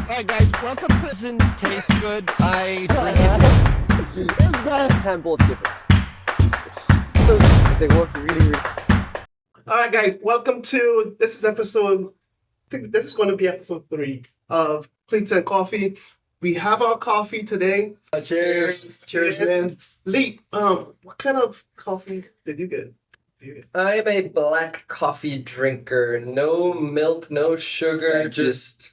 Alright guys, welcome to Doesn't Taste Good. Handball's different. So they work really. Alright guys, welcome to, this is episode, I think this is going to be episode 3 of Cleats and Coffee. We have our coffee today. Cheers, man. Lee, what kind of coffee did you get? I am a black coffee drinker. No milk, no sugar, just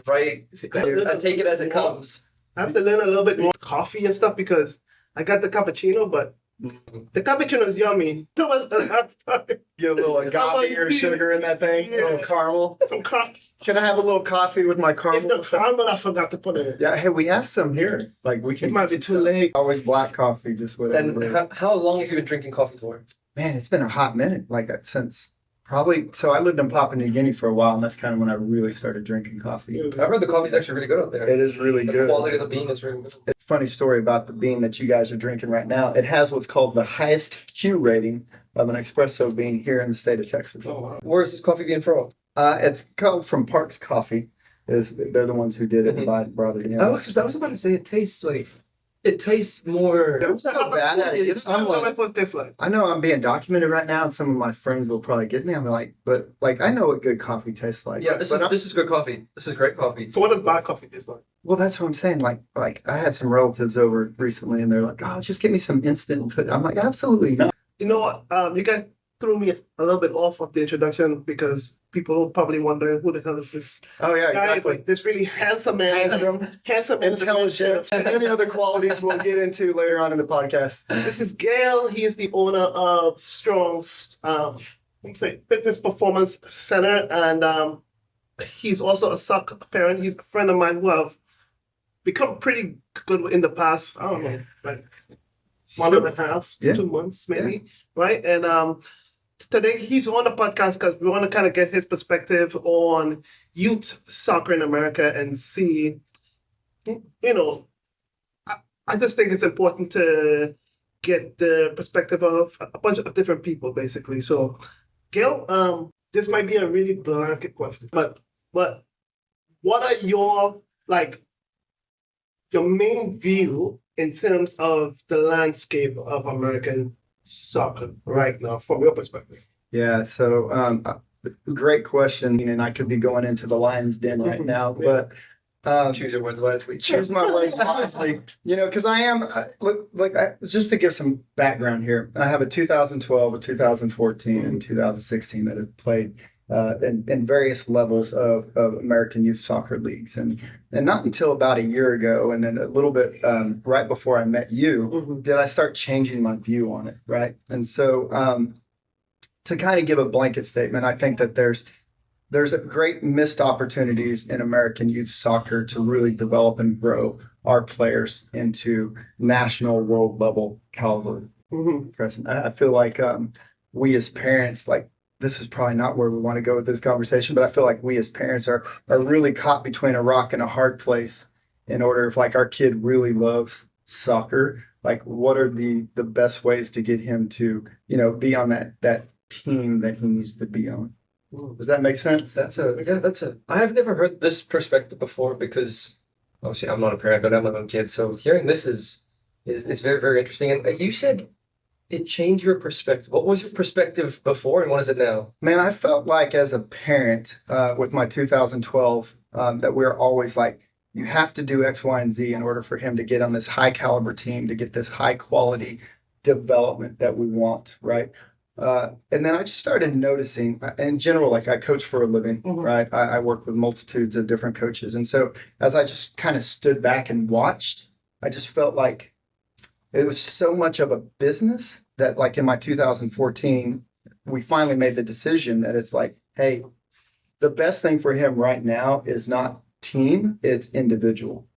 right. I take it as it comes. I have to learn a little bit more coffee and stuff because I got the cappuccino, but the cappuccino is yummy. Get a little agave or sugar in that thing, a little caramel. Some caramel. Can I have a little coffee with my caramel? It's the caramel I forgot to put in it. Yeah, hey, we have some here. Like we can. It might be too late. Always black coffee, just whatever. And how long have you been drinking coffee for? Man, it's been a hot minute. Like since probably. So I lived in Papua New Guinea for a while, and that's kind of when I really started drinking coffee. I heard the coffee's actually really good out there. It is really The good. quality of the bean is really good. Funny story about the bean that you guys are drinking right now. It has what's called the highest Q rating of an espresso bean here in the state of Texas. Oh, wow. Where is this coffee being from? It's called from Parks Coffee. They're the ones who did it and brought it in. I was about to say it tastes more. I'm so bad at it. I'm like, What's this like? I know I'm being documented right now, and some of my friends will probably get me. I'm like, but like I know what good coffee tastes like. Yeah, this is good coffee. This is great coffee. So what does black coffee taste like? Well, that's what I'm saying. Like I had some relatives over recently, and they're like, "Oh, just give me some instant food." I'm like, absolutely not. You know what? You guys threw me a little bit off of the introduction because people will probably wonder who the hell is this Oh yeah, guy, exactly. but this really handsome man. Handsome, Intelligent, and any other qualities we'll get into later on in the podcast. This is Gale. He is the owner of Strong's Fitness Performance Center, and he's also a soccer parent. He's a friend of mine who have become pretty good in the past. I don't know, like 1.5, 2 months maybe, right? And today he's on the podcast because we want to kind of get his perspective on youth soccer in America and see, you know, I just think it's important to get the perspective of a bunch of different people, basically. So, Gale, this might be a really blanket question, but what are your main view in terms of the landscape of American soccer right now, from your perspective? Yeah. So, great question, and I could be going into the lion's den right now, but. Choose your words wisely. Choose my words wisely. You know, because I am, just to give some background here, I have a 2012, a 2014, and 2016 that have played in various levels of American youth soccer leagues. And not until about a year ago, and then a little bit right before I met you, did I start changing my view on it, right? And so to kind of give a blanket statement, I think that there's a great missed opportunities in American youth soccer to really develop and grow our players into national world level caliber. Present. I feel like we as parents, like this is probably not where we want to go with this conversation, but I feel like we as parents are really caught between a rock and a hard place in order if like our kid really loves soccer, like what are the best ways to get him to, you know, be on that team that he needs to be on. Does that make sense? I have never heard this perspective before because obviously I'm not a parent, but I'm a kid. So hearing this is very, very interesting. And you said it changed your perspective. What was your perspective before and what is it now? Man, I felt like as a parent with my 2012 that we're always like, you have to do X, Y, and Z in order for him to get on this high caliber team, to get this high quality development that we want, right? And then I just started noticing, in general, like I coach for a living, right? I work with multitudes of different coaches. And so as I just kind of stood back and watched, I just felt like it was so much of a business that like in my 2014, we finally made the decision that it's like, hey, the best thing for him right now is not team, it's individual.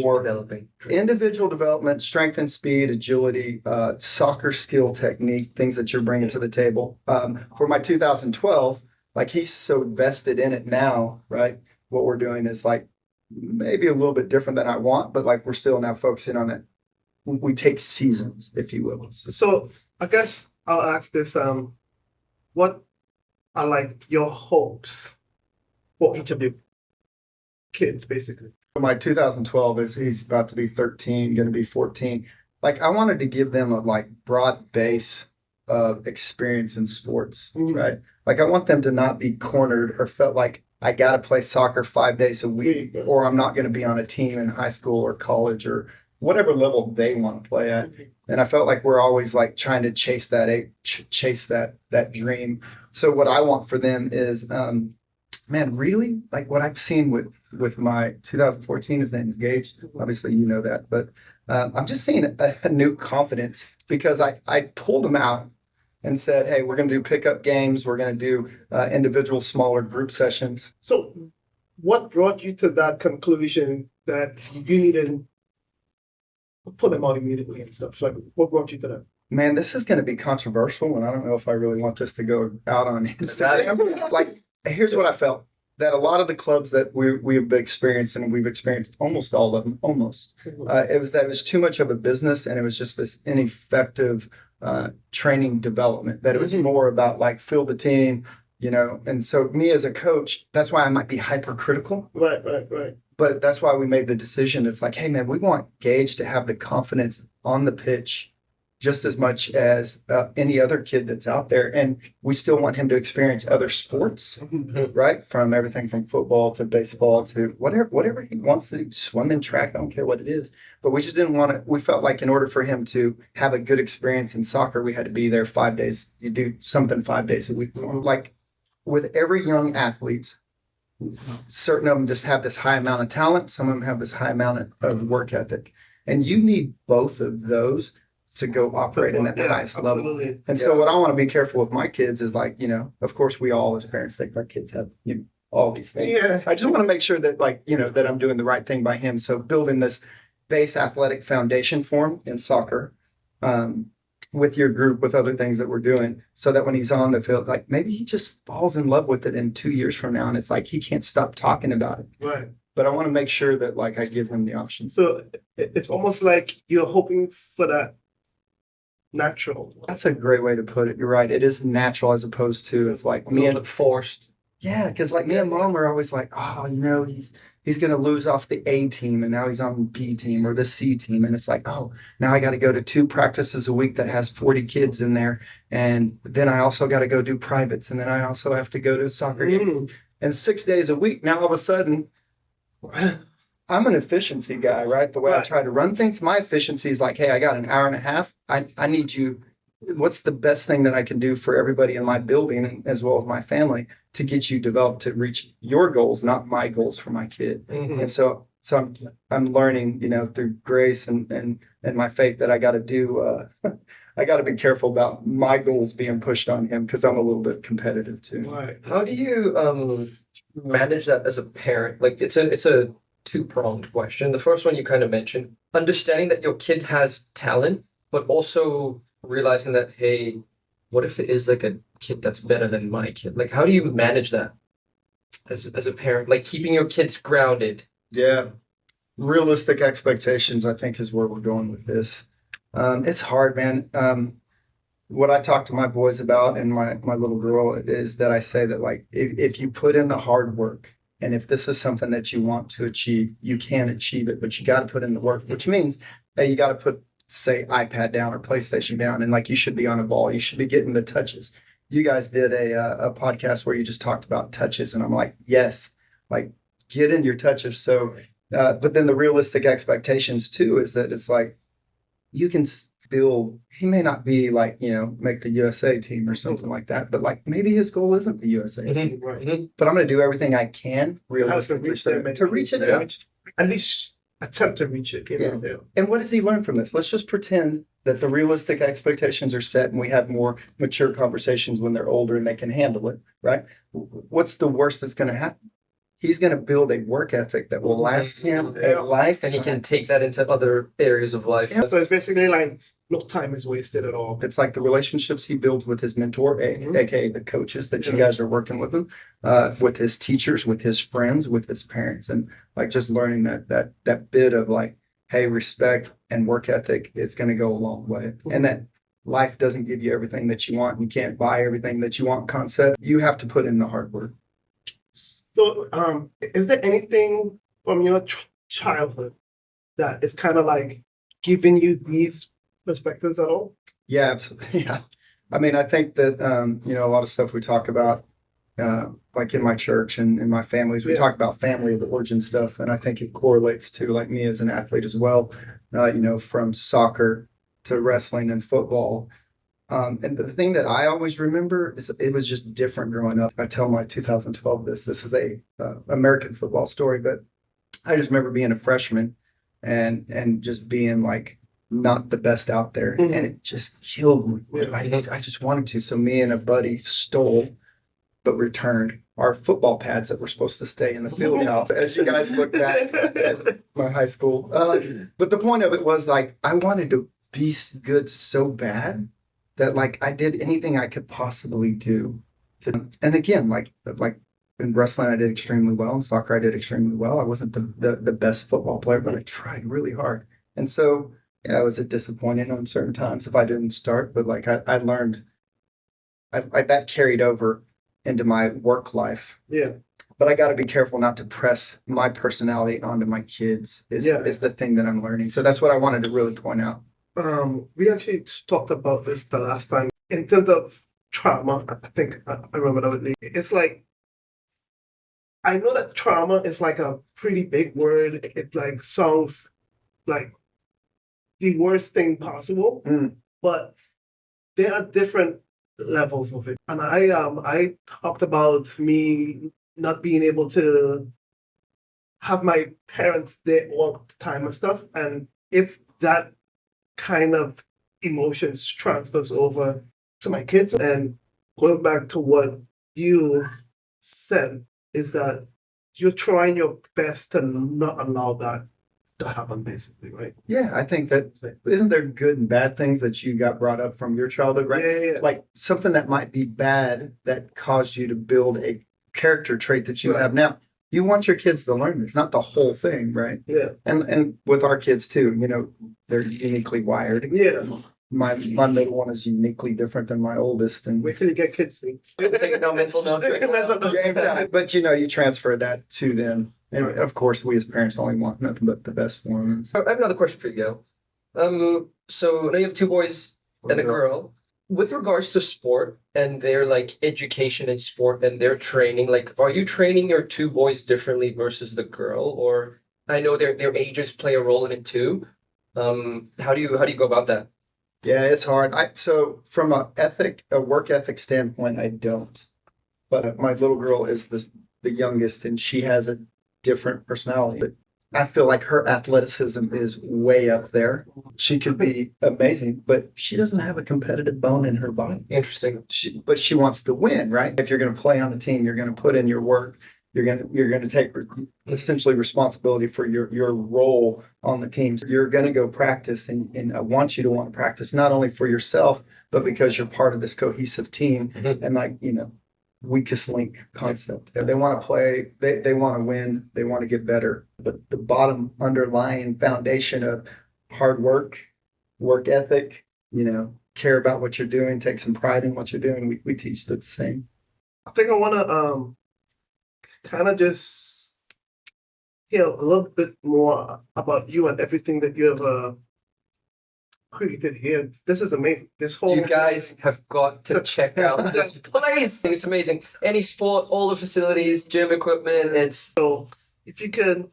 Or developing. Individual development, strength and speed, agility, soccer skill technique, things that you're bringing to the table. For my 2012, like he's so vested in it now, right? What we're doing is like maybe a little bit different than I want, but like we're still now focusing on it. We take seasons, if you will. So I guess I'll ask this, what are like your hopes for each of you? kids, basically. My 2012 is he's about to be 13, going to be 14. Like I wanted to give them a like broad base of experience in sports, right? Like I want them to not be cornered or felt like I got to play soccer 5 days a week, or I'm not going to be on a team in high school or college or whatever level they want to play at. And I felt like we're always like trying to chase that dream. So what I want for them is, man, really like what I've seen with my 2014, his name is Gage. Obviously, you know that, but I'm just seeing a new confidence because I pulled him out and said, hey, we're going to do pickup games. We're going to do individual smaller group sessions. So what brought you to that conclusion that you needed to pull them out immediately and stuff? Like, what brought you to that? Man, this is going to be controversial, and I don't know if I really want this to go out on Instagram. Like, here's what I felt. That a lot of the clubs that we've experienced, and we've experienced almost all of them, it was too much of a business, and it was just this ineffective training development. That it was more about like fill the team, you know. And so me as a coach, that's why I might be hypercritical. Right. But that's why we made the decision. It's like, hey man, we want Gage to have the confidence on the pitch just as much as any other kid that's out there. And we still want him to experience other sports, right? From everything from football to baseball to whatever he wants to do, swim and track, I don't care what it is. But we just didn't want to, we felt like in order for him to have a good experience in soccer, we had to be there 5 days. You do something 5 days a week. Like with every young athlete, certain of them just have this high amount of talent. Some of them have this high amount of work ethic. And you need both of those to go operate in that highest level. And so what I want to be careful with my kids is like, you know, of course we all as parents think our kids have, you know, all these things. Yeah. I just want to make sure that like, you know, that I'm doing the right thing by him. So building this base athletic foundation for him in soccer, with your group, with other things that we're doing, so that when he's on the field, like maybe he just falls in love with it in 2 years from now. And it's like, he can't stop talking about it. Right. But I want to make sure that like I give him the option. So it's almost like you're hoping for that natural. That's a great way to put it. You're right. It is natural as opposed to it's like me and forced. yeah, because like me and mom are always like, oh, you know, he's gonna lose off the A team and now he's on the B team or the C team, and it's like, oh, now I got to go to 2 practices a week that has 40 kids in there, and then I also got to go do privates, and then I also have to go to a soccer game, and 6 days a week. Now all of a sudden, I'm an efficiency guy, right? The way I try to run things, my efficiency is like, hey, I got an hour and a half. I need you. What's the best thing that I can do for everybody in my building as well as my family to get you developed to reach your goals, not my goals for my kid? And so I'm learning, you know, through grace and my faith that I got to do. I got to be careful about my goals being pushed on him because I'm a little bit competitive too. Right. How do you manage that as a parent? Like it's a two-pronged question. The first one you kind of mentioned, understanding that your kid has talent, but also realizing that, hey, what if there is like a kid that's better than my kid? Like, how do you manage that as a parent? Like keeping your kids grounded. Yeah. Realistic expectations, I think, is where we're going with this. It's hard, man. What I talk to my boys about and my little girl is that I say that like, if you put in the hard work, and if this is something that you want to achieve, you can achieve it, but you got to put in the work, which means that you got to put, say, iPad down or PlayStation down, and like you should be on a ball. You should be getting the touches. You guys did a podcast where you just talked about touches, and I'm like, yes, like get in your touches. So, but then the realistic expectations too is that it's like you can build. He may not be like, you know, make the USA team or something like that, but like maybe his goal isn't the USA team. But I'm going to do everything I can realistically to reach it. At least attempt to reach it. You know? And what does he learn from this? Let's just pretend that the realistic expectations are set and we have more mature conversations when they're older and they can handle it, right? What's the worst that's going to happen? He's going to build a work ethic that will last him a lifetime. And he can take that into other areas of life. Yeah. So it's basically like no time is wasted at all. It's like the relationships he builds with his mentor, aka the coaches that you guys are working with him, with his teachers, with his friends, with his parents, and like just learning that bit of like, hey, respect and work ethic is going to go a long way, and that life doesn't give you everything that you want. You can't buy everything that you want. Concept. You have to put in the hard work. So, is there anything from your childhood that is kind of like giving you these perspectives at all? Yeah, absolutely. Yeah. I mean, I think that, a lot of stuff we talk about, like in my church and in my families, we talk about family of origin stuff. And I think it correlates to like me as an athlete as well, from soccer to wrestling and football. And the thing that I always remember is it was just different growing up. I tell my 2012 this is a American football story, but I just remember being a freshman and just being like not the best out there, and it just killed me. I just wanted to. So me and a buddy stole, but returned our football pads that were supposed to stay in the field house. As you guys look back at my high school, but the point of it was like I wanted to be good so bad that like I did anything I could possibly do. And again, like in wrestling, I did extremely well. In soccer, I did extremely well. I wasn't the best football player, but I tried really hard. And so, yeah, it was disappointing on certain times if I didn't start. But like I learned, that carried over into my work life. Yeah. But I got to be careful not to press my personality onto my kids is the thing that I'm learning. So that's what I wanted to really point out. We actually talked about this the last time in terms of trauma. I think I remember that. It's like, I know that trauma is like a pretty big word. It like sounds like the worst thing possible, but there are different levels of it. And I talked about me not being able to have my parents there all the time and stuff. And if that kind of emotions transfers over to my kids, and going back to what you said, is that you're trying your best to not allow that to happen, basically, right? Yeah, I think that isn't there good and bad things that you got brought up from your childhood, right? Yeah. Like something that might be bad that caused you to build a character trait that you have now. You want your kids to learn this, not the whole thing, right? Yeah. And with our kids too, they're uniquely wired. Yeah. My middle one is uniquely different than my oldest, and Wait till you get kids. Taking no mental notes. Game time. But you transfer that to them, and of course, we as parents only want nothing but the best for them. I have another question for you, Gale. So now you have two boys and a girl. With regards to sport and their like education in sport and their training, like, are you training your two boys differently versus the girl? Or I know their ages play a role in it too. How do you go about that? Yeah, it's hard. So from a work ethic standpoint, I don't. But my little girl is the youngest, and she has a different personality. But I feel like her athleticism is way up there. She could be amazing, but she doesn't have a competitive bone in her body. Interesting. But she wants to win, right? If you're going to play on a team, you're going to put in your work. You're going to take essentially responsibility for your role on the team. So you're going to go practice, and I want you to want to practice not only for yourself, but because you're part of this cohesive team. And weakest link concept. They want to play, they want to win, they want to get better. But the bottom underlying foundation of hard work ethic, care about what you're doing, take some pride in what you're doing. We teach the same. I think I want to kind of just hear a little bit more about you and everything that you have created here. This is amazing. You guys have got to check out this place. It's amazing. Any sport, all the facilities, gym equipment. So if you can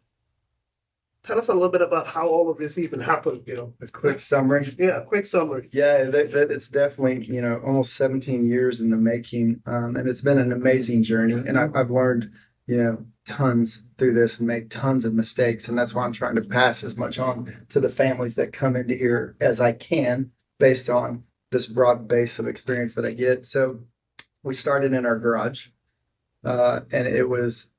tell us a little bit about how all of this even happened, A quick summary. Yeah, a quick summary. Yeah, it's definitely, almost 17 years in the making. And it's been an amazing journey. And I've learned, tons through this and made tons of mistakes. And that's why I'm trying to pass as much on to the families that come into here as I can based on this broad base of experience that I get. So we started in our garage, and it was,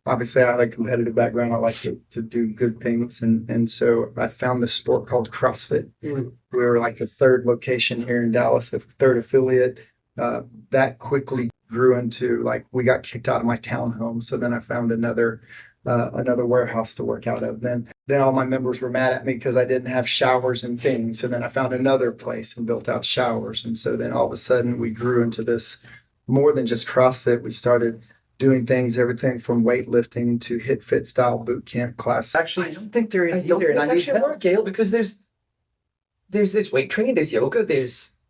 obviously I have a competitive background. I like to do good things. And so I found this sport called CrossFit. We were like the third location here in Dallas, the third affiliate. That quickly grew into we got kicked out of my townhome. So then I found another warehouse to work out of. Then all my members were mad at me because I didn't have showers and things. So then I found another place and built out showers. And so then all of a sudden we grew into this more than just CrossFit. We started doing things, everything from weightlifting to hit fit style boot camp class. Actually, I don't think there is I don't either. think And there's I need actually help. more, Gale, because there's weight training, there's yoga,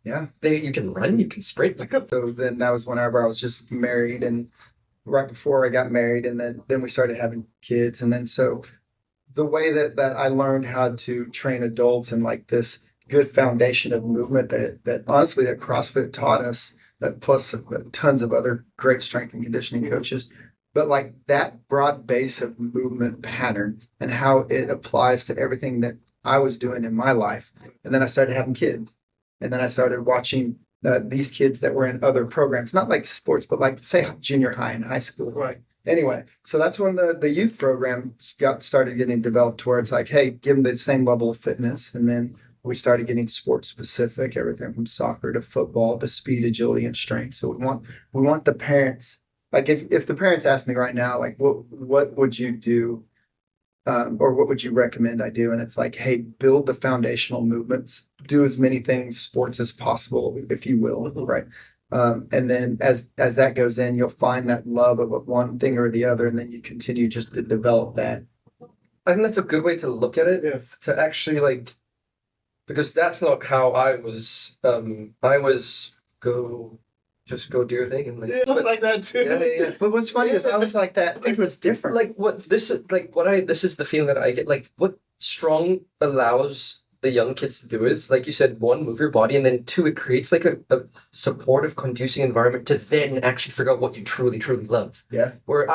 Yeah. you can run, you can sprint. So then that was whenever I was just married, and right before I got married, and then we started having kids. And then so the way that I learned how to train adults and like this good foundation of movement that honestly that CrossFit taught us, that plus tons of other great strength and conditioning coaches, but like that broad base of movement pattern and how it applies to everything that I was doing in my life. And then I started having kids, and then I started watching these kids that were in other programs, not like sports, but like say junior high and high school. Right. Anyway, so that's when the youth program started getting developed, where it's like, hey, give them the same level of fitness. And then we started getting sports specific, everything from soccer to football to speed, agility, and strength. So we want the parents, like if the parents ask me right now, like what would you do, or what would you recommend I do? And it's like, hey, build the foundational movements, do as many things sports as possible, if you will, right? And then as that goes in, you'll find that love of one thing or the other, and then you continue just to develop that. I think that's a good way to look at it. Yeah. To actually like, because that's not how I was. I was go do your thing and like. Yeah, just like that too. Yeah. But what's funny is I was like that. It was different. This is the feeling that I get. Like what strong allows the young kids to do is, like you said, one, move your body, and then two, it creates like a supportive, conducive environment to then actually figure out what you truly, truly love. Yeah. Where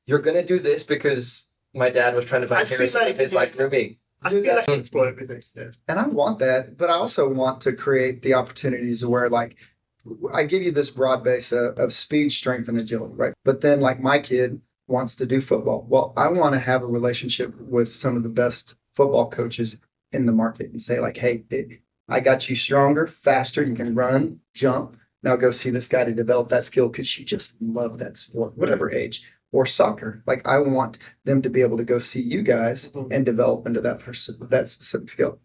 you're gonna do this because my dad was trying to I feel vicariously live his life through me. I feel like I explore everything. Yeah. And I want that, but I also want to create the opportunities where like I give you this broad base of speed, strength, and agility, right? But then like my kid wants to do football. Well, I want to have a relationship with some of the best football coaches in the market and say like, hey, I got you stronger, faster. You can run, jump. Now go see this guy to develop that skill because you just love that sport, whatever age. Or soccer. Like I want them to be able to go see you guys and develop into that specific skill.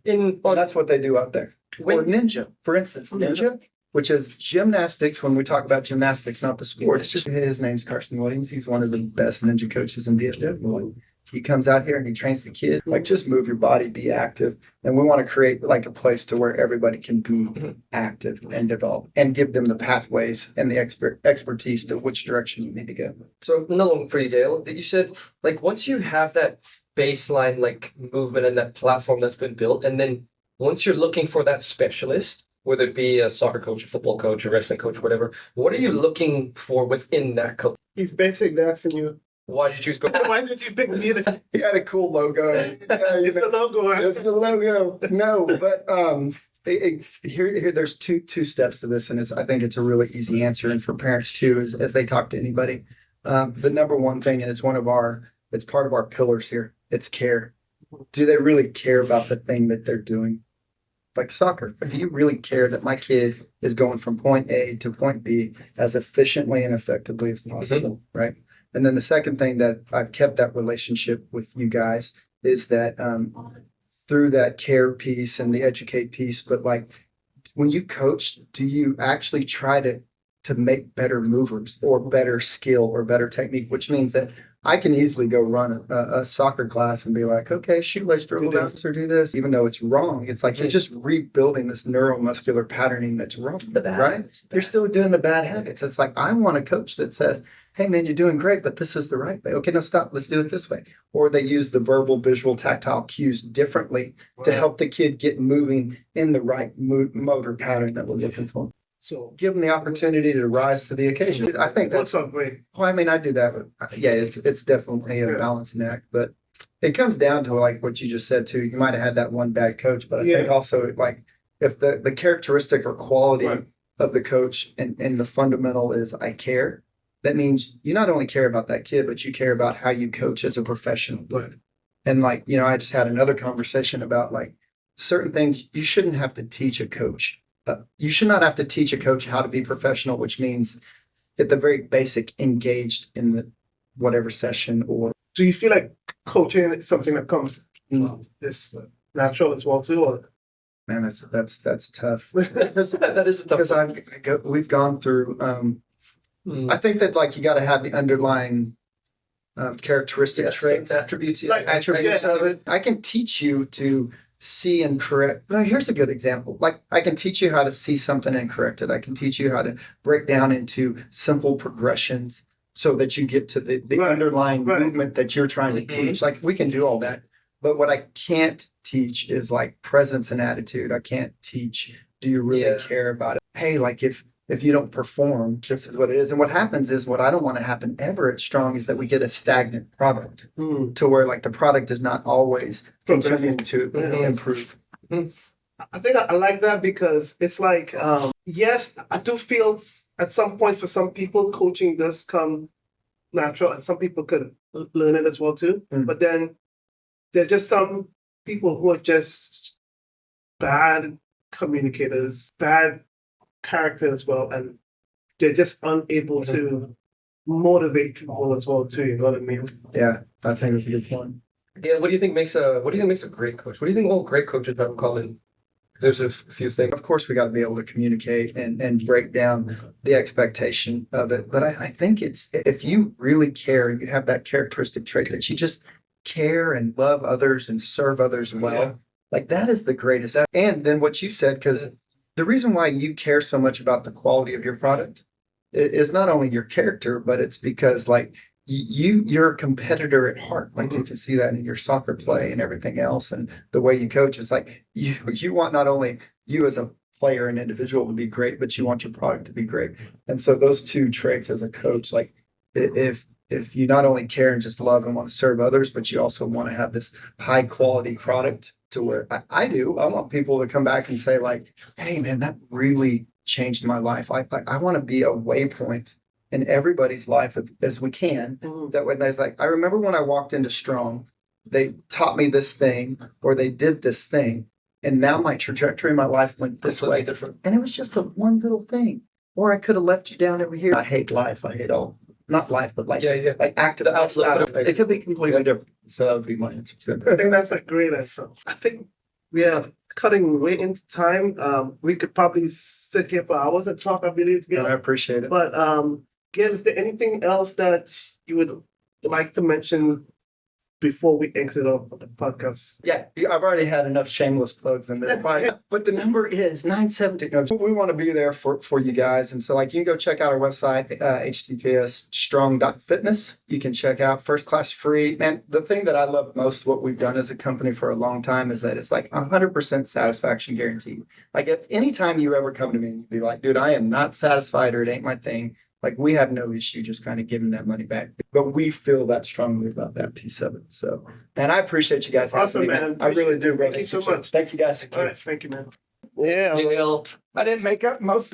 And that's what they do out there. Or ninja, for instance, ninja, which is gymnastics. When we talk about gymnastics, not the sport, it's just his name's Carson Williams. He's one of the best ninja coaches in DFW. He comes out here and he trains the kid, like just move your body, be active. And we want to create like a place to where everybody can be active and develop and give them the pathways and the expertise to which direction you need to go. So another one for you, Dale, that you said, like once you have that baseline like movement and that platform that's been built, and then once you're looking for that specialist, whether it be a soccer coach, a football coach, a wrestling coach, whatever, what are you looking for within that coach? He's basically asking you, Why did you choose go? why did you pick me? He had a cool logo. It's the logo. Right? It's the logo. No, but here there's two steps to this, and I think it's a really easy answer, and for parents too, as they talk to anybody. The number one thing, and it's part of our pillars here. It's care. Do they really care about the thing that they're doing? Like soccer. Do you really care that my kid is going from point A to point B as efficiently and effectively as possible, right? And then the second thing that I've kept that relationship with you guys is that through that care piece and the educate piece, but like when you coach, do you actually try to make better movers or better skill or better technique, which means that I can easily go run a soccer class and be like, okay, shoelace dribble bounce or do this, even though it's wrong. It's like you're just rebuilding this neuromuscular patterning that's wrong, right? You're still doing the bad habits. It's like, I want a coach that says, hey man, you're doing great, but this is the right way. Okay, no, stop. Let's do it this way. Or they use the verbal, visual, tactile cues differently to help the kid get moving in the right motor pattern that we're looking for. So Give them the opportunity to rise to the occasion. I think that's, so great. well, I mean, I do that, but yeah, it's definitely a balancing act, but it comes down to like what you just said too. You might have had that one bad coach, but I think also like if the characteristic or quality of the coach and the fundamental is I care, that means you not only care about that kid, but you care about how you coach as a professional. Right. And like, I just had another conversation about like certain things you shouldn't have to teach a coach. You should not have to teach a coach how to be professional, which means at the very basic engaged in the whatever session. Or Do you feel like coaching is something that comes this natural as well too? Or? man, that's tough. That is a tough Because we've gone through I think that like you got to have the underlying characteristic traits, attributes, Like, attributes of it. I can teach you to see and correct. Now, here's a good example. Like I can teach you how to see something and correct it. I can teach you how to break down into simple progressions so that you get to the Right. underlying Right. movement that you're trying to teach. Like we can do all that. But what I can't teach is like presence and attitude. I can't teach, do you really care about it? Hey, like if you don't perform, this is what it is. And what happens is what I don't want to happen ever at Strong is that we get a stagnant product to where like the product is not always continuing to improve. I think I like that because it's like, yes, I do feel at some points for some people, coaching does come natural and some people could learn it as well too. But then there are just some people who are just bad communicators, bad character as well, and they're just unable to motivate people as well too. You know what I mean? Yeah, I think that's a good point. Yeah, what do you think makes a great coach? What do you think all great coaches have in common? There's a few things. Of course, we got to be able to communicate and break down the expectation of it. But I think it's if you really care and you have that characteristic trait that you just care and love others and serve others well, like that is the greatest. And then what you said, because the reason why you care so much about the quality of your product is not only your character, but it's because like you're a competitor at heart. Like you can see that in your soccer play and everything else, and the way you coach. It's like you want not only you as a player and individual to be great, but you want your product to be great. And so those two traits as a coach, like if you not only care and just love and want to serve others, but you also want to have this high quality product to where I want people to come back and say like, hey man, that really changed my life. I want to be a waypoint in everybody's life as we can. That when there's like, I remember when I walked into Strong, they taught me this thing or they did this thing. And now my trajectory in my life went this way. Different. And it was just a one little thing. Or I could have left you down over here. I hate life. I hate all, not life, but like, like active. The outlook. It could be completely different. So that would be my answer to I it. think that's a great answer. I think we are cutting way into time. We could probably sit here for hours and talk, I believe, And I together. appreciate it. But Gail, is there anything else that you would like to mention before we exit off the podcast? Yeah, I've already had enough shameless plugs in this fight. But the number is 917. We want to be there for you guys. And so like you can go check out our website, https strong.fitness. You can check out First Class Free. Man, the thing that I love most what we've done as a company for a long time is that it's like 100% satisfaction guaranteed. Like if any time you ever come to me and be like, dude, I am not satisfied or it ain't my thing. Like we have no issue just kind of giving that money back, but we feel that strongly about that piece of it. So, and I appreciate you guys. Awesome, having me. man. I really do. Thank you so much. Thank you guys. All right, thank you, man. Yeah. Gale. I didn't make up most